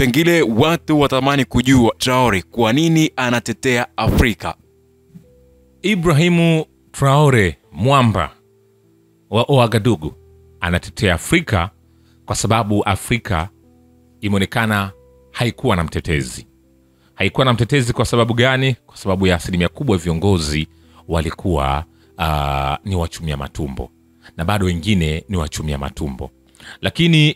Pengine watu watamani kujua Traore kwa nini anatetea Afrika. Ibrahimu Traore Mwamba wa Ouagadougou anatetea Afrika kwa sababu Afrika imeonekana haikuwa na mtetezi. Haikuwa na mtetezi kwa sababu gani? Kwa sababu ya asilimia kubwa viongozi walikuwa ni wachumia matumbo, na bado wengine ni wachumia matumbo. Lakini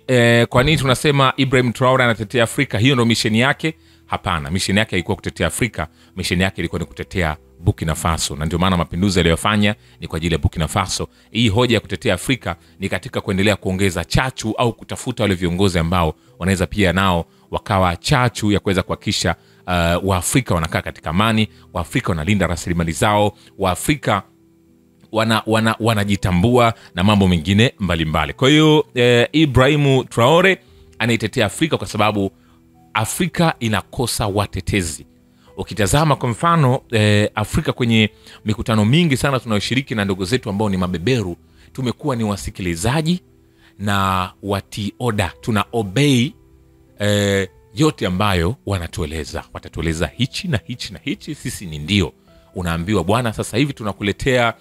kwa nini tunasema Ibrahim Traore anatetea Afrika? Hiyo ndio misheni yake? Hapana, misheni yake haikuwa kutetea Afrika. Misheni yake ilikuwa ni kutetea Burkina Faso, na ndio maana mapinduzi aliyofanya ni kwa ajili ya Burkina Faso. Hii hoja ya kutetea Afrika ni katika kuendelea kuongeza chachu au kutafuta wale viongozi ambao wanaweza pia nao wakawa chachu ya kuweza kuhakikisha Waafrika wanakaa katika amani, Waafrika wanalinda rasilimali zao, Waafrika wanajitambua na mambo mengine mbalimbali. Kwa hiyo Ibrahimu Traore anaitetea Afrika kwa sababu Afrika inakosa watetezi. Ukitazama kwa mfano Afrika kwenye mikutano mingi sana tunayoshiriki na ndugu zetu ambao ni mabeberu, tumekuwa ni wasikilizaji na watii oda. Tuna obey yote ambayo wanatueleza. Watatueleza hichi na hichi na hichi, sisi ni ndio. Unaambiwa bwana, sasa hivi tunakuletea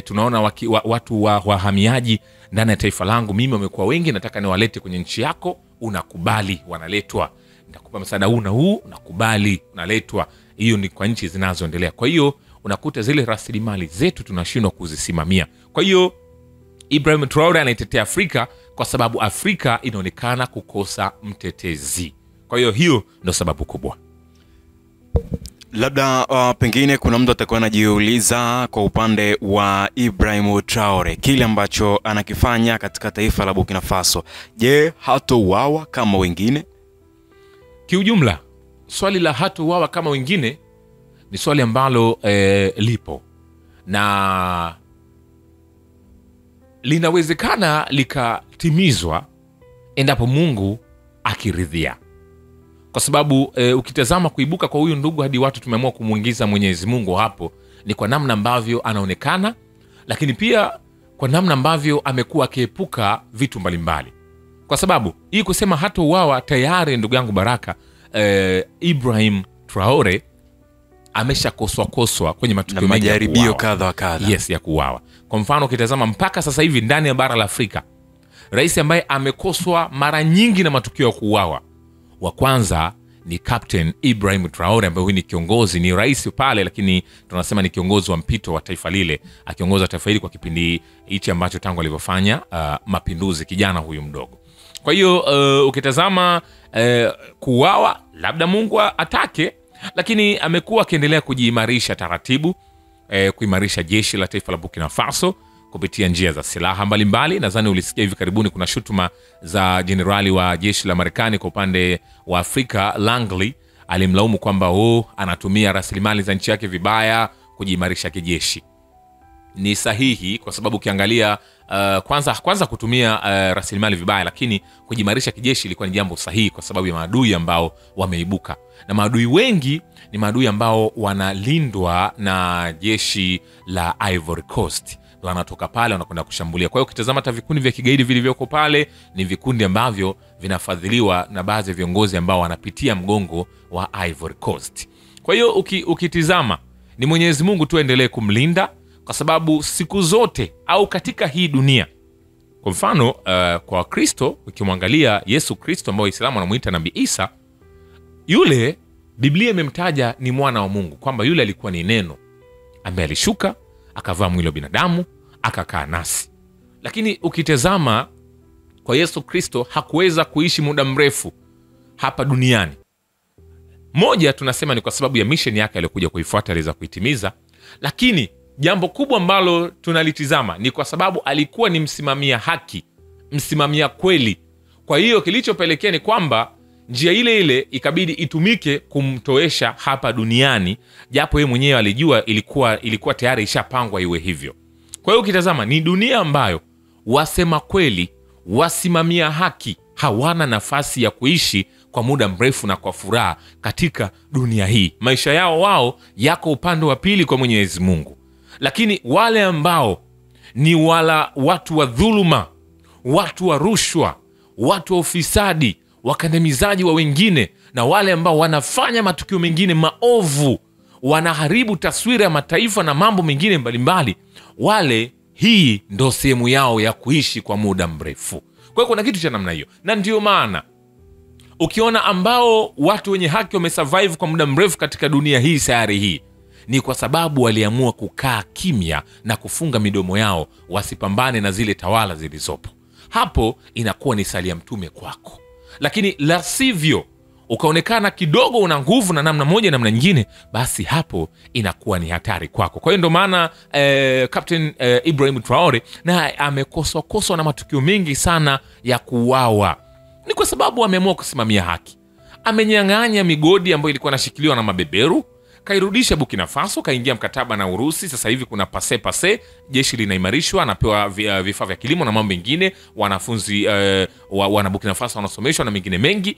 tunaona watu wahamiaji ndani ya taifa langu, mimi wamekuwa wengi, nataka niwalete kwenye nchi yako. Unakubali, wanaletwa. Nitakupa msaada huu na huu, unakubali, unaletwa. Hiyo ni kwa nchi zinazoendelea. Kwa hiyo unakuta zile rasilimali zetu tunashindwa kuzisimamia. Kwa hiyo Ibrahim Traore anaitetea Afrika kwa sababu Afrika inaonekana kukosa mtetezi. Kwa hiyo ndio sababu kubwa. Labda pengine kuna mtu atakuwa anajiuliza kwa upande wa Ibrahim Traore kile ambacho anakifanya katika taifa la Burkina Faso, je, hatouawa kama wengine? Kiujumla, swali la hatouawa kama wengine ni swali ambalo lipo na linawezekana likatimizwa endapo Mungu akiridhia. Kwa sababu ukitazama kuibuka kwa huyu ndugu hadi watu tumeamua kumuingiza Mwenyezi Mungu hapo, ni kwa namna ambavyo anaonekana, lakini pia kwa namna ambavyo amekuwa akiepuka vitu mbalimbali. Kwa sababu hii kusema hatouawa, tayari ndugu yangu Baraka, Ibrahim Traore ameshakoswa kwenye matukio mengi ya majaribio kadha wa kadha. Yes, ya kuuawa. Kwa mfano ukitazama mpaka sasa hivi ndani ya bara la Afrika, rais ambaye amekoswa mara nyingi na matukio ya kuuawa, wa kwanza ni Captain Ibrahim Traore, ambaye huyu ni kiongozi, ni rais pale, lakini tunasema ni kiongozi wa mpito wa taifa lile, akiongoza taifa hili kwa kipindi hichi ambacho tangu alivyofanya mapinduzi, kijana huyu mdogo. Kwa hiyo ukitazama kuuawa, labda Mungu atake, lakini amekuwa akiendelea kujiimarisha taratibu, kuimarisha jeshi la taifa la Burkina Faso kupitia njia za silaha mbalimbali. Nadhani ulisikia hivi karibuni kuna shutuma za jenerali wa jeshi la Marekani kwa upande wa Afrika, Langley, alimlaumu kwamba anatumia rasilimali za nchi yake vibaya kujiimarisha kijeshi. Ni sahihi kwa sababu ukiangalia kwanza kutumia rasilimali vibaya, lakini kujiimarisha kijeshi ilikuwa ni jambo sahihi kwa sababu ya maadui ambao wameibuka. Na maadui wengi ni maadui ambao wanalindwa na jeshi la Ivory Coast. Wanatoka pale wanakwenda kushambulia. Kwa hiyo ukitazama hata vikundi vya kigaidi vilivyoko pale ni vikundi ambavyo vinafadhiliwa na baadhi ya viongozi ambao wanapitia mgongo wa Ivory Coast. Kwa hiyo ukitizama ni Mwenyezi Mungu tu endelee kumlinda, kwa sababu siku zote au katika hii dunia, kwa mfano kwa Kristo, ukimwangalia Yesu Kristo ambao Waislamu wanamuita Nabii Isa, yule Biblia imemtaja ni mwana wa Mungu, kwamba yule alikuwa ni neno ambaye alishuka akavaa mwili wa binadamu akakaa nasi. Lakini ukitazama kwa Yesu Kristo hakuweza kuishi muda mrefu hapa duniani. Moja tunasema ni kwa sababu ya mission yake aliyokuja kuifuata, aliweza kuitimiza, lakini jambo kubwa ambalo tunalitizama ni kwa sababu alikuwa ni msimamia haki, msimamia kweli. Kwa hiyo kilichopelekea ni kwamba njia ile ile ikabidi itumike kumtoesha hapa duniani, japo yeye mwenyewe alijua ilikuwa tayari ishapangwa iwe hivyo. Kwa hiyo ukitazama ni dunia ambayo wasema kweli, wasimamia haki hawana nafasi ya kuishi kwa muda mrefu na kwa furaha katika dunia hii. Maisha yao wao yako upande wa pili kwa Mwenyezi Mungu. Lakini wale ambao ni watu wa dhuluma, watu wa rushwa, watu wa ufisadi, wakandamizaji wa wengine, na wale ambao wanafanya matukio mengine maovu, wanaharibu taswira ya mataifa na mambo mengine mbalimbali, wale hii ndo sehemu yao ya kuishi kwa muda mrefu. Kwa hiyo kuna kitu cha namna hiyo, na ndio maana ukiona ambao watu wenye haki wamesurvive kwa muda mrefu katika dunia hii, sayari hii, ni kwa sababu waliamua kukaa kimya na kufunga midomo yao, wasipambane na zile tawala zilizopo. Hapo inakuwa ni sali ya mtume kwako, lakini la sivyo ukaonekana kidogo una nguvu na namna moja namna nyingine, basi hapo inakuwa ni hatari kwako. Kwa hiyo ndo maana Captain Ibrahim Traore na amekoswa na matukio mengi sana ya kuuawa, ni kwa sababu ameamua kusimamia haki. Amenyang'anya migodi ambayo ilikuwa inashikiliwa na mabeberu, kairudisha Burkina Faso, kaingia mkataba na Urusi. Sasa hivi kuna pase, jeshi linaimarishwa, anapewa vifaa vya kilimo na mambo mengine, wanafunzi wana Burkina Faso wanasomeshwa na mengine mengi.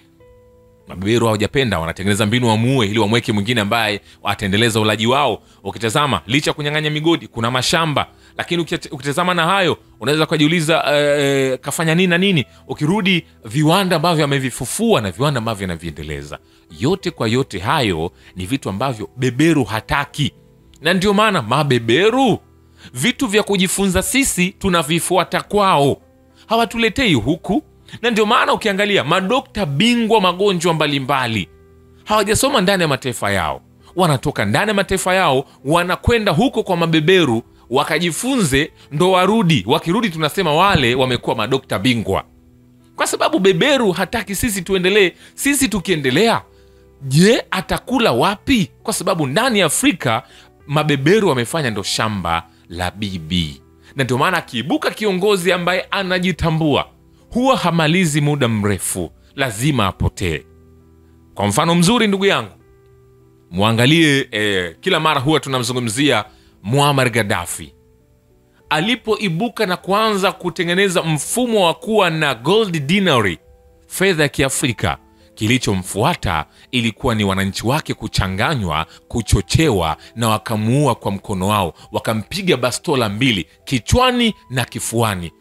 Mabeberu hawajapenda, wanatengeneza mbinu wamuue ili wamweke mwingine ambaye ataendeleza ulaji wao. Ukitazama, licha kunyang'anya migodi, kuna mashamba, lakini ukitazama na hayo unaweza kujiuliza kafanya nini na nini. Ukirudi, viwanda ambavyo amevifufua na viwanda ambavyo anaviendeleza, yote kwa yote hayo ni vitu ambavyo beberu hataki. Na ndio maana mabeberu, vitu vya kujifunza sisi tunavifuata kwao, hawatuletei huku. Na ndio maana ukiangalia madokta bingwa magonjwa mbalimbali hawajasoma ndani ya mataifa yao, wanatoka ndani ya mataifa yao wanakwenda huko kwa mabeberu wakajifunze, ndo warudi. Wakirudi tunasema wale wamekuwa madokta bingwa, kwa sababu beberu hataki sisi tuendelee. Sisi tukiendelea, je, atakula wapi? Kwa sababu ndani ya Afrika mabeberu wamefanya ndo shamba la bibi. Na ndio maana akiibuka kiongozi ambaye anajitambua, huwa hamalizi muda mrefu, lazima apotee. Kwa mfano mzuri, ndugu yangu, muangalie kila mara huwa tunamzungumzia Muammar Gaddafi. Alipoibuka na kuanza kutengeneza mfumo wa kuwa na gold dinari, fedha ya Kiafrika, kilichomfuata ilikuwa ni wananchi wake kuchanganywa, kuchochewa, na wakamuua kwa mkono wao, wakampiga bastola 2 kichwani na kifuani,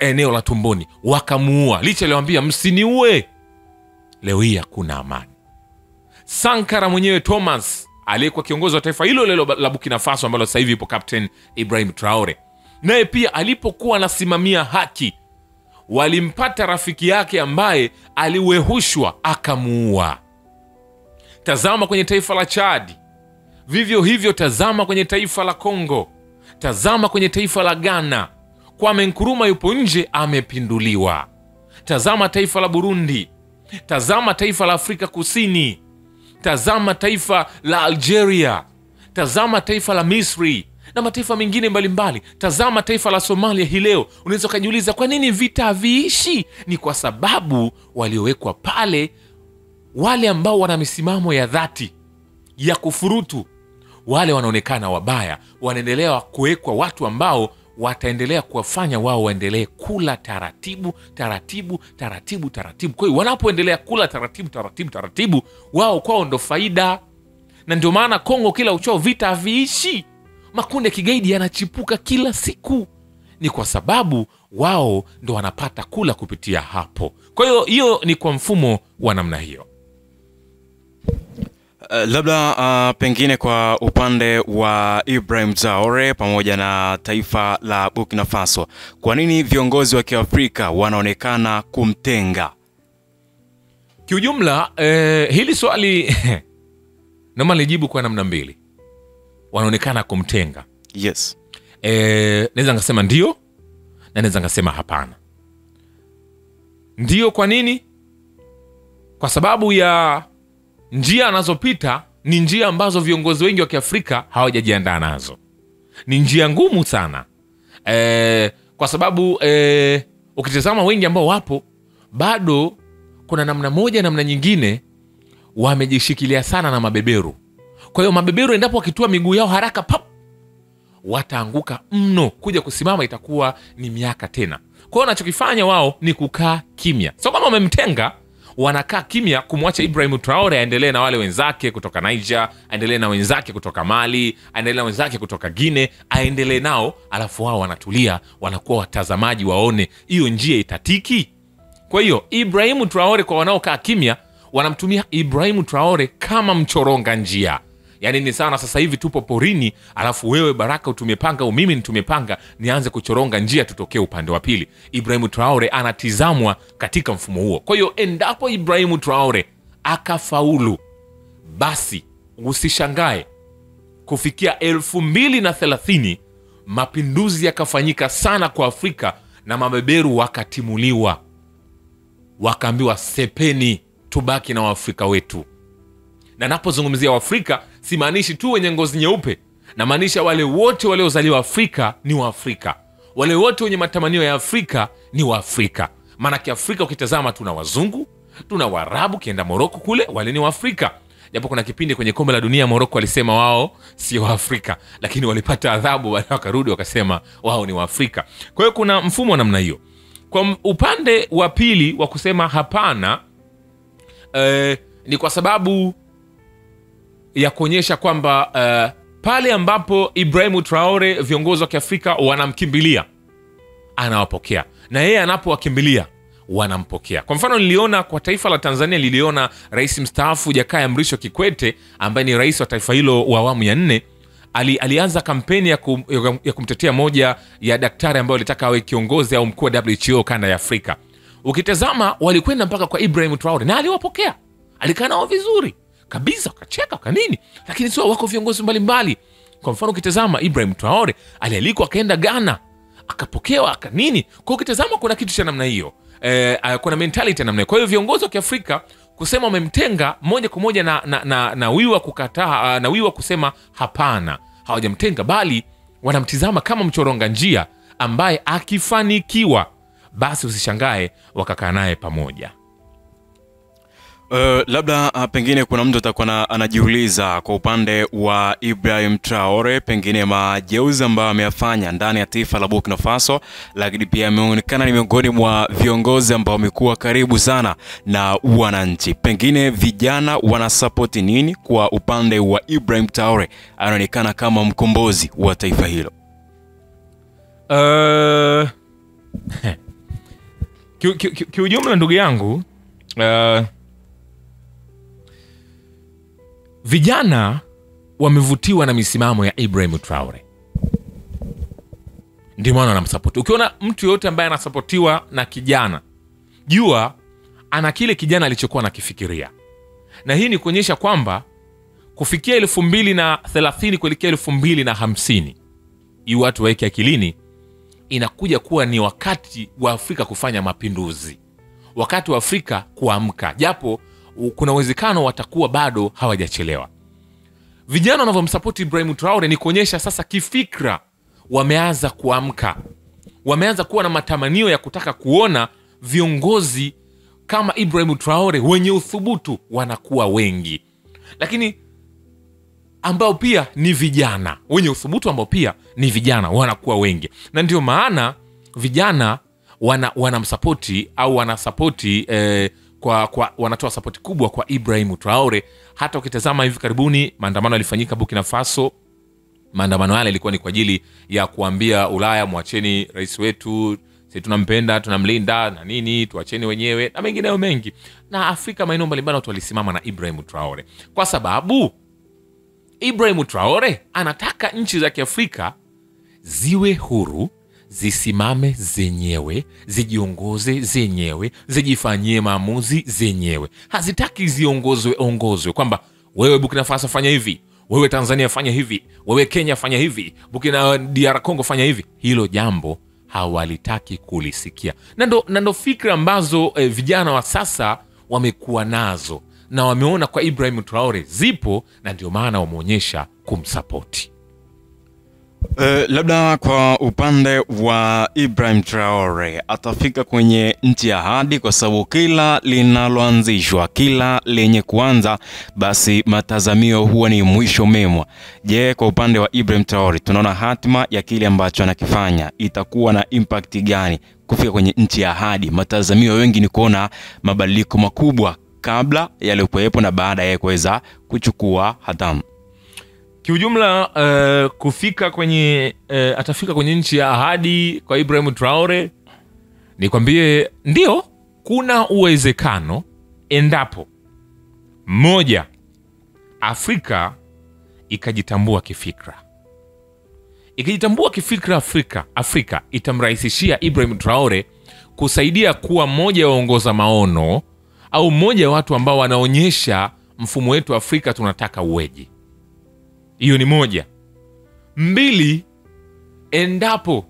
eneo la tumboni, wakamuua. Licha aliwaambia msiniue. Leo hii hakuna amani. Sankara mwenyewe Thomas, aliyekuwa kiongozi wa taifa hilo la Burkina Faso ambalo sasa hivi ipo Captain Ibrahim Traore, naye pia alipokuwa anasimamia haki, walimpata rafiki yake ambaye aliwehushwa, akamuua. Tazama kwenye taifa la Chad, vivyo hivyo. Tazama kwenye taifa la Kongo, tazama kwenye taifa la Ghana, Kwame Nkrumah yupo nje, amepinduliwa. Tazama taifa la Burundi, tazama taifa la Afrika Kusini, tazama taifa la Algeria, tazama taifa la Misri na mataifa mengine mbalimbali. Tazama taifa la Somalia hii leo. Unaweza kujiuliza kwa nini vita haviishi? Ni kwa sababu waliowekwa pale, wale ambao wana misimamo ya dhati ya kufurutu, wale wanaonekana wabaya, wanaendelea kuwekwa watu ambao wataendelea kuwafanya wao waendelee kula taratibu taratibu taratibu taratibu. Kwa hiyo wanapoendelea kula taratibu taratibu taratibu, wao kwao ndo faida. Na ndio maana Kongo kila uchao vita haviishi, makundi ya kigaidi yanachipuka kila siku, ni kwa sababu wao ndo wanapata kula kupitia hapo. Kwa hiyo hiyo ni kwa mfumo wa namna hiyo. Labda pengine kwa upande wa Ibrahim Traore pamoja na taifa la Burkina Faso, kwa nini viongozi wa Kiafrika wanaonekana kumtenga? Kiujumla, hili swali naomba nijibu kwa namna mbili. Wanaonekana kumtenga. Yes. Naweza ngasema ndio na naweza ngasema hapana. Ndio kwa nini? Kwa sababu ya njia anazopita ni njia ambazo viongozi wengi wa Kiafrika hawajajiandaa nazo. Ni njia ngumu sana. Kwa sababu ukitazama wengi ambao wapo, bado kuna namna moja namna nyingine wamejishikilia sana na mabeberu. Kwa hiyo mabeberu endapo wakitua miguu yao haraka, pap, wataanguka mno. Kuja kusimama itakuwa ni miaka tena. Kwa hiyo wanachokifanya wao ni kukaa kimya. So kama wamemtenga, wanakaa kimya kumwacha Ibrahim Traore aendelee na wale wenzake kutoka Niger, aendelee na wenzake kutoka Mali, aendelee na wenzake kutoka Guinea, aendelee nao, alafu wao wanatulia, wanakuwa watazamaji waone hiyo njia itatiki. Kwa hiyo Ibrahim Traore, kwa wanaokaa kimya, wanamtumia Ibrahim Traore kama mchoronga njia. Yani ni sana sasa hivi tupo porini, alafu wewe Baraka tumepanga au mimi tumepanga nianze kuchoronga njia tutokee upande wa pili. Ibrahim Traore anatizamwa katika mfumo huo. Kwa hiyo endapo Ibrahim Traore akafaulu, basi usishangae kufikia 2030 mapinduzi yakafanyika sana kwa Afrika na mabeberu wakatimuliwa, wakaambiwa sepeni, tubaki na Waafrika wetu. Na napozungumzia Waafrika simaanishi tu wenye ngozi nyeupe, na maanisha wale wote waliozaliwa Afrika ni Waafrika, wale wote wenye matamanio ya Afrika ni Waafrika. Maana Afrika ukitazama tuna wazungu, tuna Waarabu, kienda Moroko kule wale ni Waafrika. Japo kuna kipindi kwenye kombe la dunia Moroko walisema wao si Waafrika, lakini walipata adhabu baada wakarudi wakasema wao ni Waafrika. Kwa hiyo kuna mfumo namna hiyo. Kwa upande wa pili wa kusema hapana, ni kwa sababu ya kuonyesha kwamba pale ambapo Ibrahim Traore viongozi wa Kiafrika wanamkimbilia, anawapokea, na yeye anapowakimbilia wanampokea. Kwa mfano niliona kwa taifa la Tanzania, niliona rais mstaafu Jakaya Mrisho Kikwete ambaye ni rais wa taifa hilo wa awamu ya 4, alianza kampeni ya kumtetea moja ya daktari ambao alitaka awe kiongozi au mkuu wa WHO kanda ya Afrika. Ukitazama walikwenda mpaka kwa Ibrahim Traore na aliwapokea, alikaa nao vizuri kabisa, wakacheka kanini, lakini sio wako viongozi mbalimbali. Kwa mfano ukitazama Ibrahim Traore alialikwa akaenda Ghana, akapokewa kanini. Kwa ukitazama kuna kitu cha namna hiyo, kuna mentality namna hiyo. Kwa hiyo viongozi wa Kiafrika kusema wamemtenga moja kwa moja na wiwa kukataa, na wiwa kusema hapana, hawajamtenga, bali wanamtizama kama mchoronga njia ambaye akifanikiwa basi usishangae wakakaa naye pamoja. Labda pengine kuna mtu atakuwa anajiuliza kwa upande wa Ibrahim Traore, pengine majeuzi ambayo ameyafanya ndani ya taifa la Burkina Faso, lakini pia ameonekana ni miongoni mwa viongozi ambao wamekuwa karibu sana na wananchi. Pengine vijana wanasapoti nini kwa upande wa Ibrahim Traore? Anaonekana kama mkombozi wa taifa hilo. Kiujumla ndugu yangu, vijana wamevutiwa na misimamo ya Ibrahim Traore, ndio maana wanamsapoti. Ukiona mtu yote ambaye anasapotiwa na kijana, jua ana kile kijana alichokuwa anakifikiria. Na hii ni kuonyesha kwamba kufikia 2030 kuelekea 2050, hii watu waeke akilini, inakuja kuwa ni wakati wa Afrika kufanya mapinduzi, wakati wa Afrika kuamka, japo kuna uwezekano watakuwa bado hawajachelewa. Vijana wanavyomsupport Ibrahim Traore ni kuonyesha sasa kifikra wameanza kuamka, wameanza kuwa na matamanio ya kutaka kuona viongozi kama Ibrahim Traore wenye uthubutu wanakuwa wengi, lakini ambao pia ni vijana wenye uthubutu, ambao pia ni vijana wanakuwa wengi. Na ndio maana vijana wanamsapoti au wanasapoti wanatoa support kubwa kwa Ibrahim Traore. Hata ukitazama hivi karibuni maandamano yalifanyika Burkina Faso, maandamano yale yalikuwa ni kwa ajili ya kuambia Ulaya, mwacheni rais wetu, sisi tunampenda, tunamlinda na nini, tuacheni wenyewe na mengineyo mengi. Na Afrika maeneo mbalimbali watu walisimama na Ibrahim Traore, kwa sababu Ibrahim Traore anataka nchi za Kiafrika ziwe huru, zisimame zenyewe, zijiongoze zenyewe, zijifanyie maamuzi zenyewe. Hazitaki ziongozwe kwamba wewe Burkina Faso fanya hivi, wewe Tanzania fanya hivi, wewe Kenya fanya hivi, Burkina DR Congo fanya hivi. Hilo jambo hawalitaki kulisikia. Na ndo fikra ambazo vijana wa sasa wamekuwa nazo na wameona kwa Ibrahim Traore zipo, na ndio maana wameonyesha kumsapoti. Labda kwa upande wa Ibrahim Traore atafika kwenye nchi ya ahadi, kwa sababu kila linaloanzishwa, kila lenye kuanza, basi matazamio huwa ni mwisho mema. Je, kwa upande wa Ibrahim Traore tunaona hatima ya kile ambacho anakifanya itakuwa na impact gani kufika kwenye nchi ya ahadi? Matazamio wengi ni kuona mabadiliko makubwa kabla yaliyokuwepo na baada ya kuweza kuchukua hatamu. Kiujumla kufika kwenye atafika kwenye nchi ya ahadi kwa Ibrahim Traore, nikwambie ndio kuna uwezekano endapo moja, Afrika ikajitambua kifikra. Ikijitambua kifikra Afrika itamrahisishia Ibrahim Traore kusaidia kuwa moja ya waongoza maono au moja ya watu ambao wanaonyesha mfumo wetu Afrika tunataka uweje. Hiyo ni moja. Mbili, endapo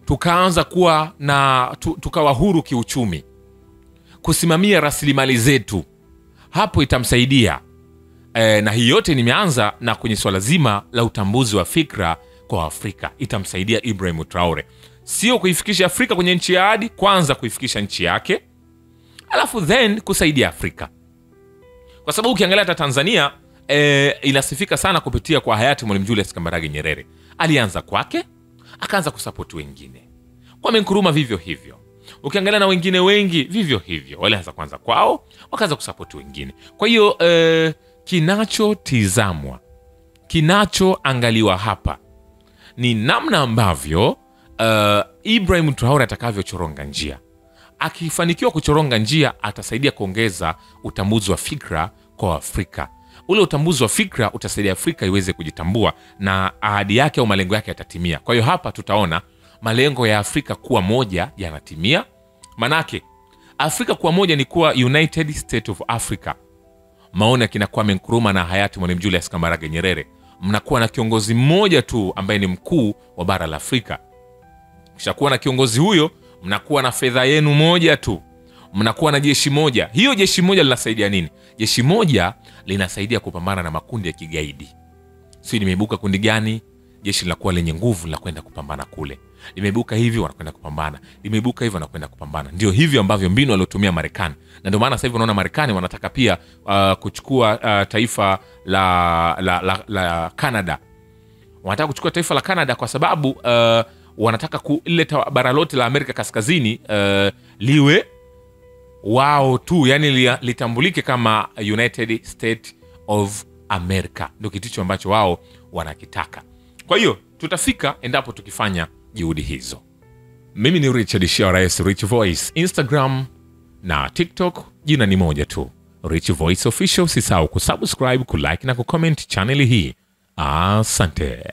tukaanza kuwa na tukawa huru kiuchumi, kusimamia rasilimali zetu, hapo itamsaidia. Na hii yote nimeanza na kwenye swala zima la utambuzi wa fikra kwa Afrika. Itamsaidia Ibrahim Traore sio kuifikisha Afrika kwenye nchi ya ahadi, kwanza kuifikisha nchi yake, alafu then kusaidia Afrika. Kwa sababu ukiangalia hata Tanzania inasifika sana kupitia kwa hayati Mwalimu Julius Kambarage Nyerere. Alianza kwake, akaanza kusupport wengine. Kwame Nkrumah vivyo hivyo. Ukiangalia na wengine wengi vivyo hivyo, walianza kwanza kwao, wakaanza kusupport wengine. Kwa hiyo kinachotizamwa, kinachoangaliwa hapa ni namna ambavyo Ibrahim Traore atakavyochoronga njia. Akifanikiwa kuchoronga njia, atasaidia kuongeza utambuzi wa fikra kwa Afrika. Ule utambuzi wa fikra utasaidia Afrika iweze kujitambua na ahadi yake au malengo yake yatatimia. Kwa hiyo hapa tutaona malengo ya Afrika kuwa moja yanatimia. Manake Afrika kuwa moja ni kuwa United States of Africa. Maona kina Kwame Nkrumah na hayati Mwalimu Julius Kambarage Nyerere. Mnakuwa na kiongozi mmoja tu ambaye ni mkuu wa bara la Afrika. Kishakuwa na kiongozi huyo, mnakuwa na fedha yenu moja tu. Mnakuwa na jeshi moja. Hiyo jeshi moja linasaidia nini? Jeshi moja linasaidia kupambana na makundi ya kigaidi. Sio limeibuka kundi gani? Jeshi linakuwa lenye nguvu la kwenda kupambana kule. Limeibuka hivi, wanakwenda kupambana. Limeibuka hivi, wanakwenda kupambana. Ndio hivyo ambavyo mbinu waliotumia Marekani. Na ndio maana sasa hivi unaona Marekani wanataka pia kuchukua taifa la Canada. Wanataka kuchukua taifa la Canada kwa sababu wanataka kuleta bara lote la Amerika Kaskazini liwe wao tu, yani litambulike kama United States of America. Ndio kitu ambacho wao wanakitaka. Kwa hiyo tutafika endapo tukifanya juhudi hizo. Mimi ni Richard Shiarais, Rich Voice, Instagram na TikTok jina ni moja tu, Rich Voice Official. Usisahau kusubscribe, kulike na kucomment channel hii. Asante.